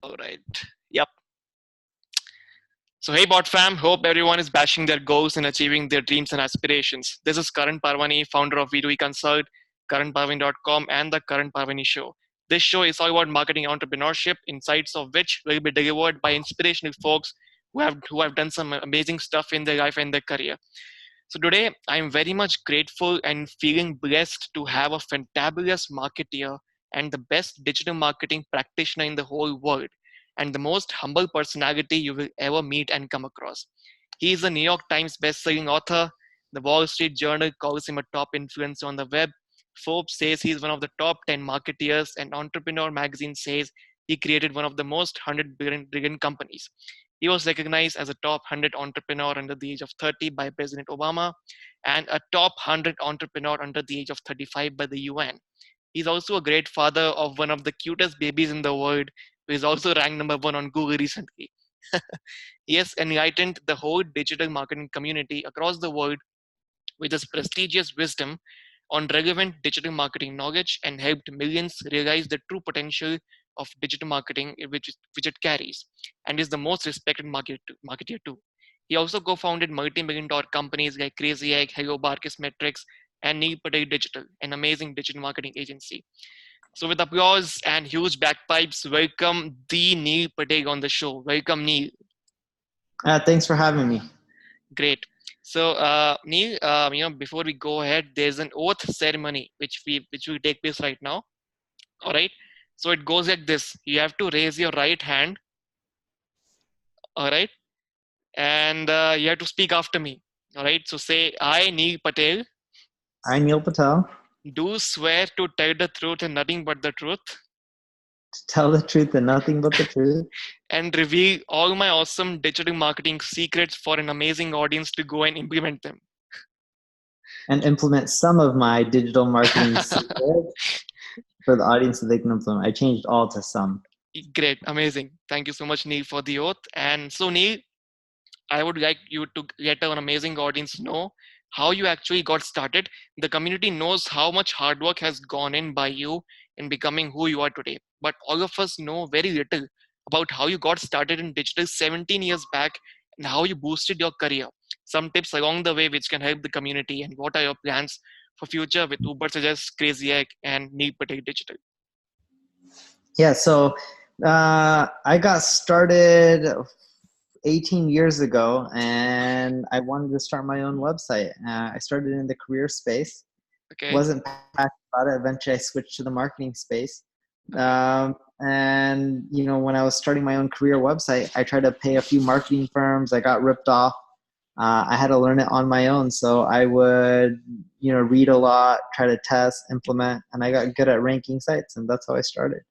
All right. Yep. So, hey, bot fam. Hope everyone is bashing their goals and achieving their dreams and aspirations. This is Karan Parvani, founder of V2E Consult, karanparvani.com, and the Karan Parvani Show. This show is all about marketing entrepreneurship, insights of which will be delivered by inspirational folks who have done some amazing stuff in their life and their career. So today, I'm very much grateful and feeling blessed to have a fantabulous marketeer and the best digital marketing practitioner in the whole world, and the most humble personality you will ever meet and come across. He is a New York Times best-selling author. The Wall Street Journal calls him a top influencer on the web. Forbes says he's one of the top 10 marketeers, and Entrepreneur magazine says he created one of the most 100 billion companies. He was recognized as a top 100 entrepreneur under the age of 30 by President Obama and a top 100 entrepreneur under the age of 35 by the UN. He's also a great father of one of the cutest babies in the world, who is also ranked number one on Google recently. He has enlightened the whole digital marketing community across the world with his prestigious wisdom on relevant digital marketing knowledge and helped millions realize the true potential of digital marketing which it carries, and is the most respected marketer too. He also co-founded multi-million dollar companies like Crazy Egg, Hello Barkis Metrics, and Neil Patel Digital, an amazing digital marketing agency. So with applause and huge bagpipes, welcome the Neil Patel on the show. Welcome, Neil. Thanks for having me. Great. So, Neil, before we go ahead, there's an oath ceremony which will take place right now. All right. So it goes like this: you have to raise your right hand. All right, and you have to speak after me. All right. So say, I, Neil Patel, I'm Neil Patel. do swear to tell the truth and nothing but the truth, To tell the truth and nothing but the truth, and reveal all my awesome digital marketing secrets for an amazing audience to go and implement them. and implement some of my digital marketing secrets for the audience that they can implement. I changed all to some. Great, amazing. Thank you so much, Neil, for the oath. And so, Neil, I would like you to let an amazing audience know how you actually got started. The community knows how much hard work has gone in by you in becoming who you are today. But all of us know very little about how you got started in digital 17 years back and how you boosted your career. Some tips along the way which can help the community, and what are your plans for future with ubersuggest, Crazy Egg, and Neil Patel Digital. Yeah, so I got started 18 years ago, and I wanted to start my own website. I started in the career space. Okay. Wasn't passionate about it. Eventually, I switched to the marketing space. Okay. And when I was starting my own career website, I tried to pay a few marketing firms. I got ripped off. I had to learn it on my own. So I would, read a lot, try to test, implement, and I got good at ranking sites, and that's how I started.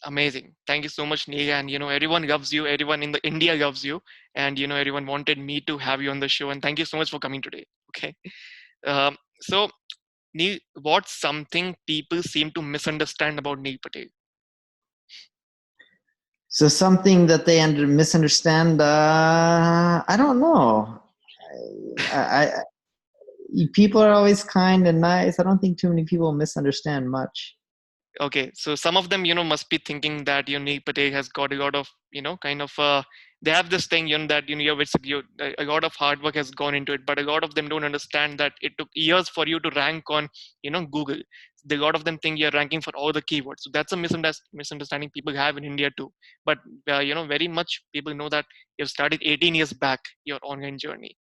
Amazing. Thank you so much, Neil. And everyone loves you. Everyone in the India loves you. And everyone wanted me to have you on the show. And thank you so much for coming today. Okay. So, Neil, what's something people seem to misunderstand about Neil Patel? So something that they misunderstand, I don't know. I people are always kind and nice. I don't think too many people misunderstand much. Okay, so some of them, must be thinking that Neil Patel has got a lot of, kind of, they have this thing, that a lot of hard work has gone into it, but a lot of them don't understand that it took years for you to rank on, Google. A lot of them think you're ranking for all the keywords. So that's a misunderstanding people have in India too. But very much people know that you've started 18 years back your online journey.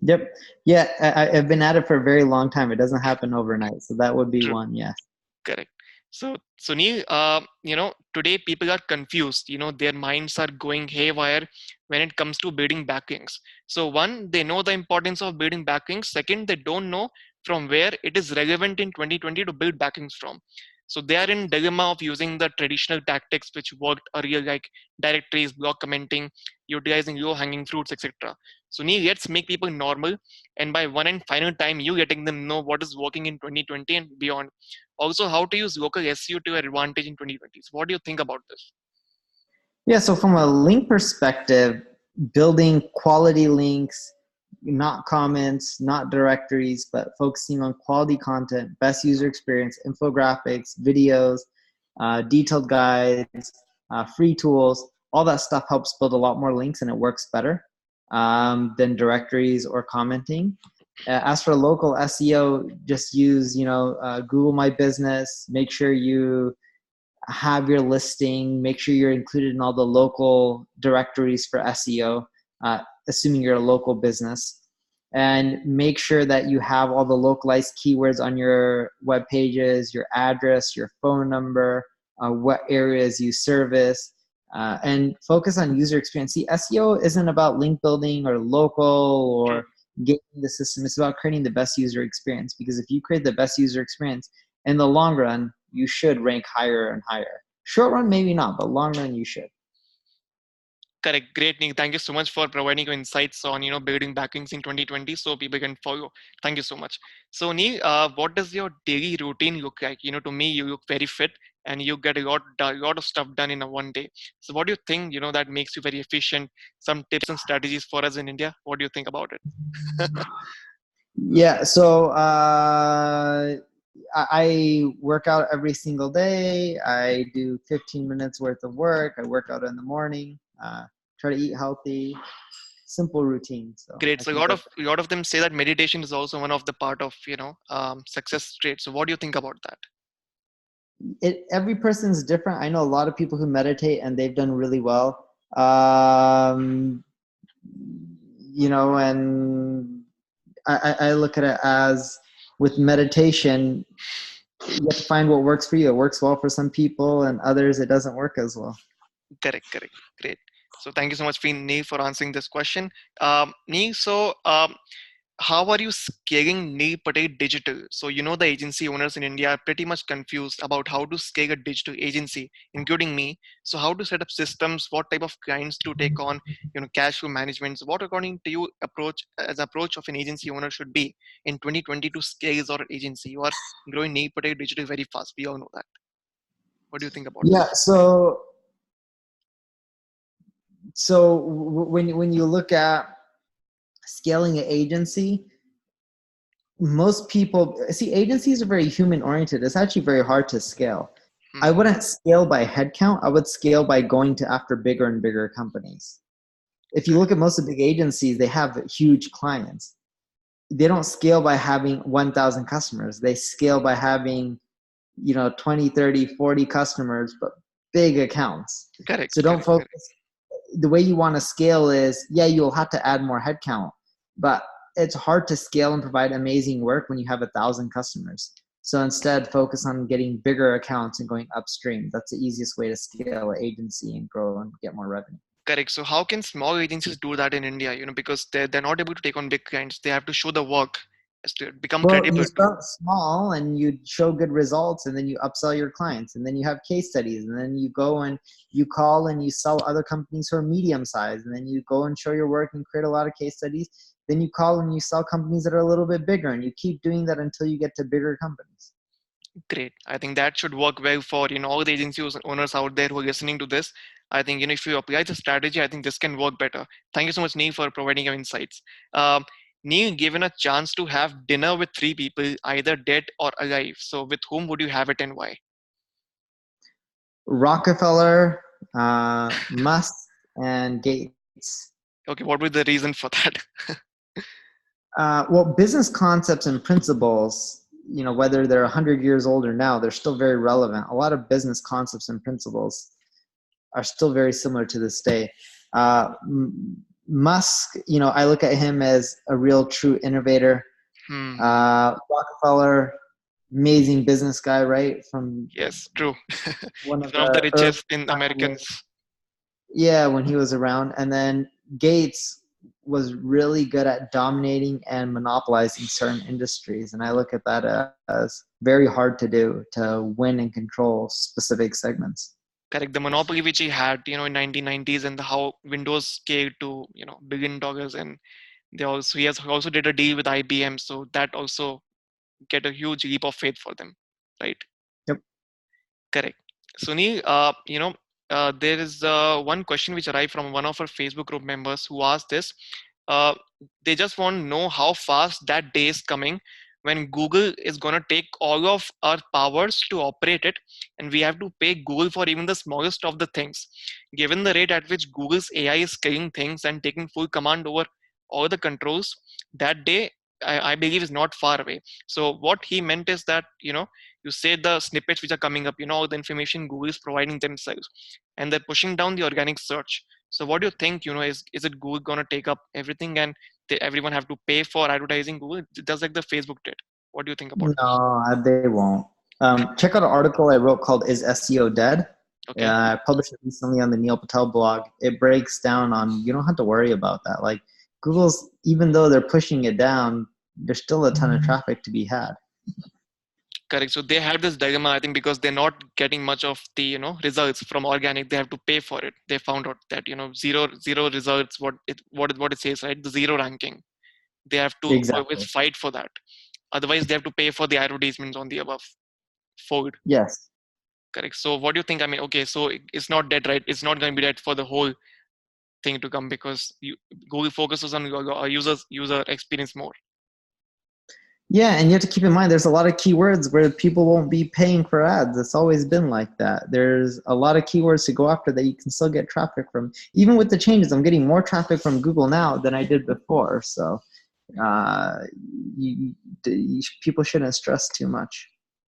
Yep. Yeah, I've been at it for a very long time. It doesn't happen overnight. So that would be True. one, yes. Correct. So Neil, today people are confused. Their minds are going haywire when it comes to building backlinks. So one, they know the importance of building backlinks. Second, they don't know from where it is relevant in 2020 to build backlinks from. So they are in dilemma of using the traditional tactics which worked earlier, like directories, block commenting, utilizing low-hanging fruits, etc. So Neil, let's make people normal, and by one and final time, you letting them know what is working in 2020 and beyond. Also, how to use local SEO to your advantage in 2020. So what do you think about this? Yeah, so from a link perspective, building quality links, not comments, not directories, but focusing on quality content, best user experience, infographics, videos, detailed guides, free tools. All that stuff helps build a lot more links and it works better than directories or commenting. As for local SEO, just use, Google My Business. Make sure you have your listing. Make sure you're included in all the local directories for SEO, assuming you're a local business. And make sure that you have all the localized keywords on your web pages, your address, your phone number, what areas you service, and focus on user experience. See, SEO isn't about link building or local or getting the system. It's about creating the best user experience, because if you create the best user experience, in the long run, you should rank higher and higher. Short run, maybe not, but long run, you should. Correct. Great, Nick. Thank you so much for providing your insights on building backlinks in 2020, so people can follow. Thank you so much. So, Nick, what does your daily routine look like? To me, you look very fit and you get a lot of stuff done in a one day. So, what do you think? That makes you very efficient. Some tips and strategies for us in India. What do you think about it? Yeah. So I work out every single day. I do 15 minutes worth of work. I work out in the morning. Try to eat healthy. Simple routine. So Great. I So, a think lot that's of a lot of them say that meditation is also one of the part of success traits. So, what do you think about that? it. Every person's different. I know a lot of people who meditate and they've done really well. And I look at it as, with meditation, you have to find what works for you. It works well for some people, and others it doesn't work as well. Correct. Great. So thank you so much, Nee, for answering this question. Nee, so how are you scaling Neil Patel Digital? So the agency owners in India are pretty much confused about how to scale a digital agency, including me. So how to set up systems, what type of clients to take on, cash flow management. So what, according to you, approach of an agency owner should be in 2020 to scale his or agency? You are growing Neil Patel Digital very fast. We all know that. What do you think about Yeah. this? So when you look at scaling an agency, most people see agencies are very human oriented. It's actually very hard to scale. I Hmm. wouldn't scale by headcount. I would scale by going to after bigger and bigger companies. If you look at most of the big agencies, they have huge clients. They don't scale by having 1,000 customers. They scale by having 20, 30, 40 customers, but big accounts. So don't Correct. focus. The way you want to scale is, yeah, you'll have to add more headcount, but it's hard to scale and provide amazing work when you have 1,000 customers. So instead, focus on getting bigger accounts and going upstream. That's the easiest way to scale an agency and grow and get more revenue. Correct. So how can small agencies do that in India? Because they're not able to take on big clients. They have to show the work as to become Well, you credible to. start small and you show good results, and then you upsell your clients, and then you have case studies, and then you go and you call and you sell other companies who are medium sized, and then you go and show your work and create a lot of case studies. Then you call and you sell companies that are a little bit bigger, and you keep doing that until you get to bigger companies. Great. I think that should work well for all the agency owners out there who are listening to this. I think if you apply the strategy, I think this can work better. Thank you so much, Neil, for providing your insights. Um, Neil, given a chance to have dinner with three people, either dead or alive, so with whom would you have it and why? Rockefeller, Musk, and Gates. Okay, what was the reason for that? Well, business concepts and principles, whether they're 100 years old or now, they're still very relevant. A lot of business concepts and principles are still very similar to this day. Musk, I look at him as a real true innovator. Hmm. Rockefeller, amazing business guy, right? From Yes, true. one He's of one of the the early richest in Americans. pioneers. Yeah, when he was around. And then Gates was really good at dominating and monopolizing certain industries. And I look at that as very hard to do, to win and control specific segments. Correct. The monopoly which he had, in 1990s, and how Windows scaled to, $1 billion, and he has also did a deal with IBM, so that also get a huge leap of faith for them, right? Yep. Correct. Sunil, there is one question which arrived from one of our Facebook group members who asked this. Uh, they just want to know how fast that day is coming when Google is going to take all of our powers to operate it, and we have to pay Google for even the smallest of the things. Given the rate at which Google's AI is scaling things and taking full command over all the controls, that day I believe is not far away. So what he meant is that, you say the snippets which are coming up, all the information Google is providing themselves, and they're pushing down the organic search. So what do you think, is it Google gonna take up everything, and everyone have to pay for advertising Google, just like the Facebook did? What do you think about this? No, they won't. Check out an article I wrote called "Is SEO Dead?" Okay. I published it recently on the Neil Patel blog. It breaks down on you don't have to worry about that. Like Google's, even though they're pushing it down, there's still a ton of traffic to be had. Correct. So they have this dilemma, I think, because they're not getting much of the results from organic. They have to pay for it. They found out that zero results. What it says, right? The zero ranking. They have to always Exactly. fight for that. Otherwise, they have to pay for the advertisements on the above fold. Yes. Correct. So what do you think? I mean, okay, so it's not dead, right? It's not going to be dead for the whole thing to come, because Google focuses on user experience more. Yeah, and you have to keep in mind there's a lot of keywords where people won't be paying for ads. It's always been like that. There's a lot of keywords to go after that you can still get traffic from. Even with the changes, I'm getting more traffic from Google now than I did before. So uh, people shouldn't stress too much.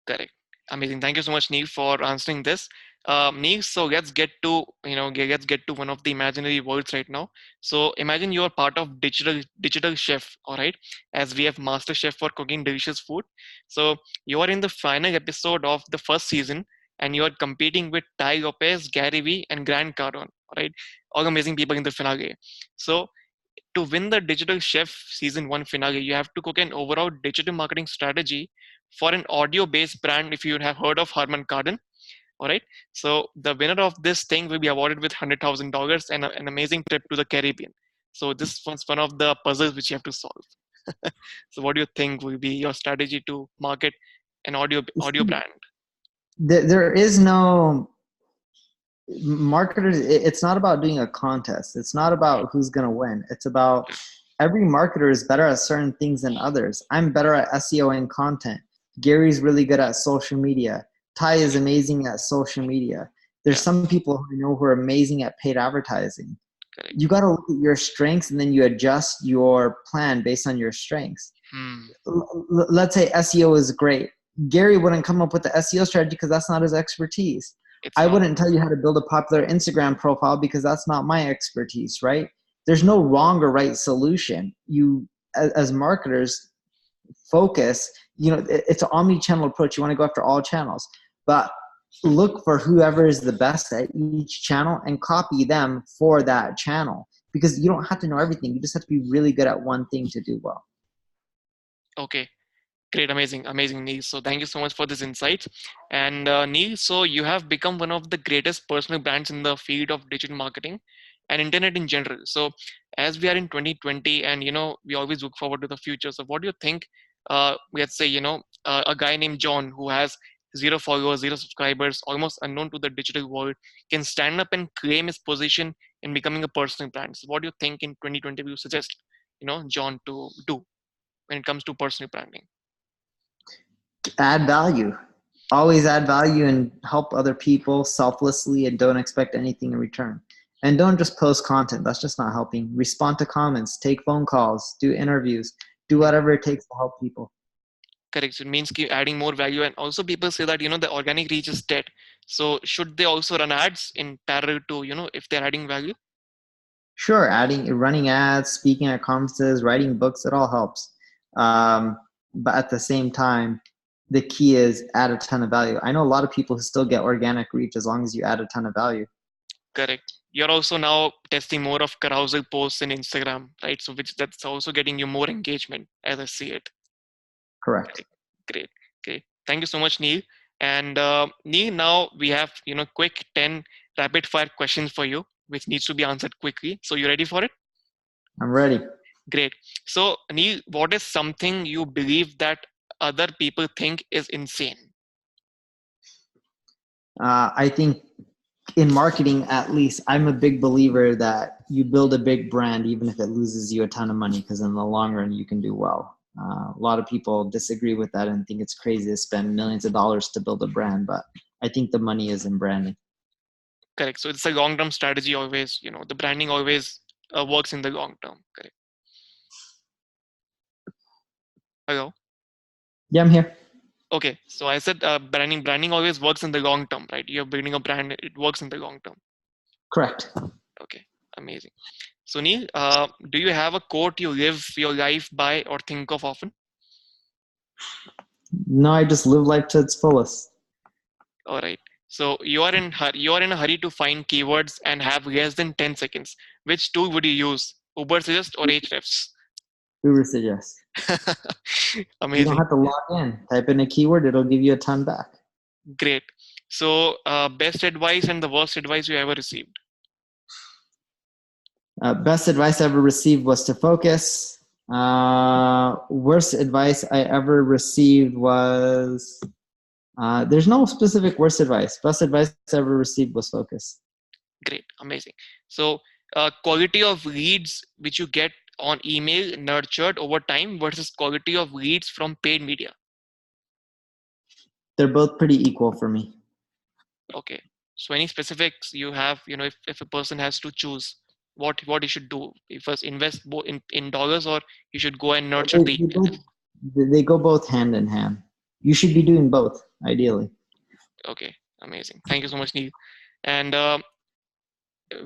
Correct. Amazing. Thank you so much, Neil, for answering this. Neil, so let's get to one of the imaginary worlds right now. So imagine you're part of digital chef, all right, as we have Master Chef for cooking delicious food. So you are in the final episode of the first season, and you are competing with Ty Lopez, Gary Vee, and Grant Cardone, all right, all amazing people in the finale. So to win the Digital Chef season 1 finale, you have to cook an overall digital marketing strategy for an audio based brand. If you have heard of Harman Kardon, all right. So the winner of this thing will be awarded with $100,000 and an amazing trip to the Caribbean. So this was one of the puzzles which you have to solve. So what do you think will be your strategy to market an audio brand? There is no marketers. It's not about doing a contest. It's not about who's going to win. It's about every marketer is better at certain things than others. I'm better at SEO and content. Gary's really good at social media. Ty is amazing at social media. There's Yeah, some people who I know who are amazing at paid advertising. correct. You got to look at your strengths and then you adjust your plan based on your strengths. Hmm. Let's say SEO is great. Gary wouldn't come up with the SEO strategy because that's not his expertise. It's I not. wouldn't tell you how to build a popular Instagram profile because that's not my expertise, right? There's no wrong or right solution. You, as marketers, focus, it's an omni-channel approach. You want to go after all channels, but look for whoever is the best at each channel and copy them for that channel, because you don't have to know everything. You just have to be really good at one thing to do well. Okay. Great, amazing, Neil. So thank you so much for this insight. And Neil, so you have become one of the greatest personal brands in the field of digital marketing and internet in general. So as we are in 2020, and we always look forward to the future. So what do you think? Let's say a guy named John who has zero followers, zero subscribers, almost unknown to the digital world, can stand up and claim his position in becoming a personal brand. So what do you think in 2020 you suggest John to do when it comes to personal branding? Add value. Always add value and help other people selflessly and don't expect anything in return. And don't just post content. That's just not helping. Respond to comments, take phone calls, do interviews, do whatever it takes to help people. Correct. So it means keep adding more value. And also people say that, the organic reach is dead. So should they also run ads in parallel to, if they're adding value? Sure, running ads, speaking at conferences, writing books, it all helps. But at the same time, the key is add a ton of value. I know a lot of people who still get organic reach as long as you add a ton of value. Correct. You're also now testing more of carousel posts in Instagram, right? So that's also getting you more engagement as I see it. Correct. Correct. Great. Great. Thank you so much, Neil. And Neil, now we have, quick 10 rapid fire questions for you, which needs to be answered quickly. So you ready for it? I'm ready. Great. So, Neil, what is something you believe that other people think is insane? I think in marketing, at least, I'm a big believer that you build a big brand even if it loses you a ton of money, because in the long run, you can do well. A lot of people disagree with that and think it's crazy to spend millions of dollars to build a brand, but I think the money is in branding. Correct. So it's a long-term strategy always, the branding always works in the long term. Correct. Hello? Yeah, I'm here. Okay. So I said branding always works in the long term, right? You're building a brand, it works in the long term. Correct. Okay. Amazing. So Neil, do you have a quote you live your life by or think of often? No, I just live life to its fullest. All right. So you are in a hurry to find keywords and have less than 10 seconds. Which tool would you use? Ubersuggest or Ahrefs? Ubersuggest. You don't Amazing. have to log in. Type in a keyword, it'll give you a ton back. Great. So best advice and the worst advice you ever received. Best advice I ever received was to focus. Worst advice I ever received was there's no specific worst advice. Best advice I ever received was focus. Great. Amazing. So quality of leads which you get on email nurtured over time versus quality of leads from paid media. They're both pretty equal for me. Okay. So any specifics you have, if a person has to choose what he should do, if first invest both in dollars or he should go and nurture They, the they, email. both, they go both hand in hand. You should be doing both, ideally. Okay. Amazing. Thank you so much, Neil. And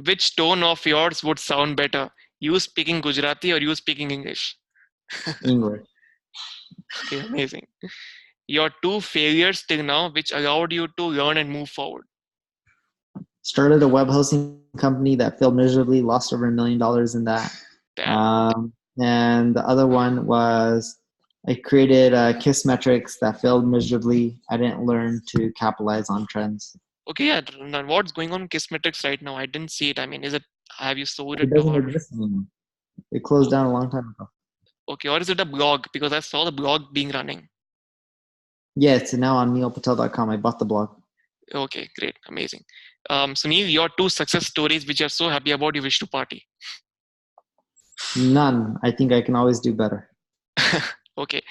which tone of yours would sound better? You speaking Gujarati or you speaking English? English. Okay, amazing. Your two failures till now, which allowed you to learn and move forward. Started a web hosting company that failed miserably, lost over $1 million in that. Damn. And the other one was I created KISS metrics that failed miserably. I didn't learn to capitalize on trends. Okay, yeah. Now what's going on in Kissmetrics right now? I didn't see it. I mean, have you sold it It doesn't or exist anymore. It closed down a long time ago. okay, or is it a blog? Because I saw the blog being running. Yeah, it's now on neilpatel.com. I bought the blog. Okay, great, amazing. So Neil, your two success stories which you're so happy about, you wish to party. None. I think I can always do better. Okay,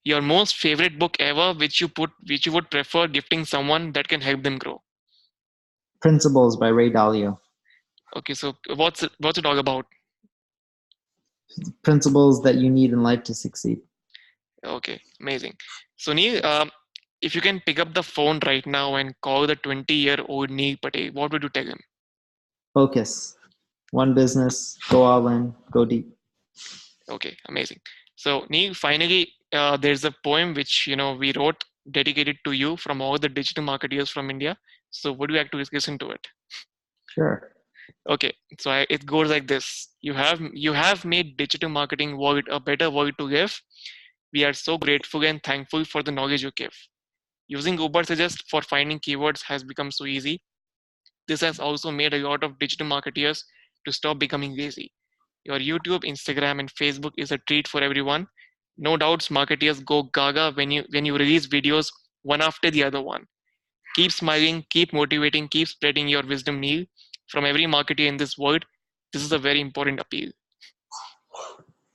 your most favorite book ever, which you would prefer gifting someone that can help them grow. Principles by Ray Dalio. Okay, so what's it all about? Principles that you need in life to succeed. Okay, amazing. So Neil, if you can pick up the phone right now and call the 20-year-old Neil Patel, what would you tell him? Focus. One business. Go all in. Go deep. Okay, amazing. So Neil, finally, there's a poem which we wrote dedicated to you from all the digital marketeers from India. So would you like to listen to it? Sure. Okay, so it goes like this: you have made digital marketing world a better world to live. We are so grateful and thankful for the knowledge you give. Using Ubersuggest for finding keywords has become so easy. This has also made a lot of digital marketeers to stop becoming lazy. Your YouTube, Instagram, and Facebook is a treat for everyone. No doubts, marketeers go gaga when you release videos one after the other one. Keep smiling, keep motivating, keep spreading your wisdom, Neil. From every marketer in this world, this is a very important appeal.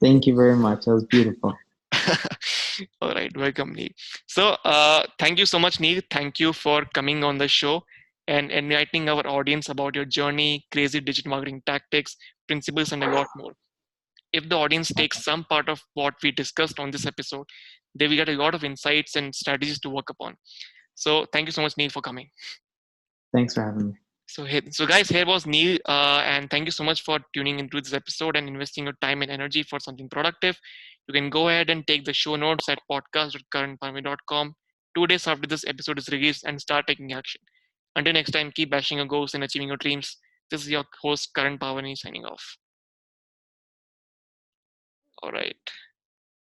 Thank you very much. That was beautiful. All right, welcome, Neil. So, thank you so much, Neil. Thank you for coming on the show and enlightening our audience about your journey, crazy digital marketing tactics, principles, and a lot more. If the audience takes some part of what we discussed on this episode, they will get a lot of insights and strategies to work upon. So, thank you so much, Neil, for coming. Thanks for having me. So guys, here was Neil, and thank you so much for tuning into this episode and investing your time and energy for something productive. You can go ahead and take the show notes at podcast.currentpharmacy.com 2 days after this episode is released and start taking action. Until next time, keep bashing your goals and achieving your dreams. This is your host, Karan Pavani, signing off. All right.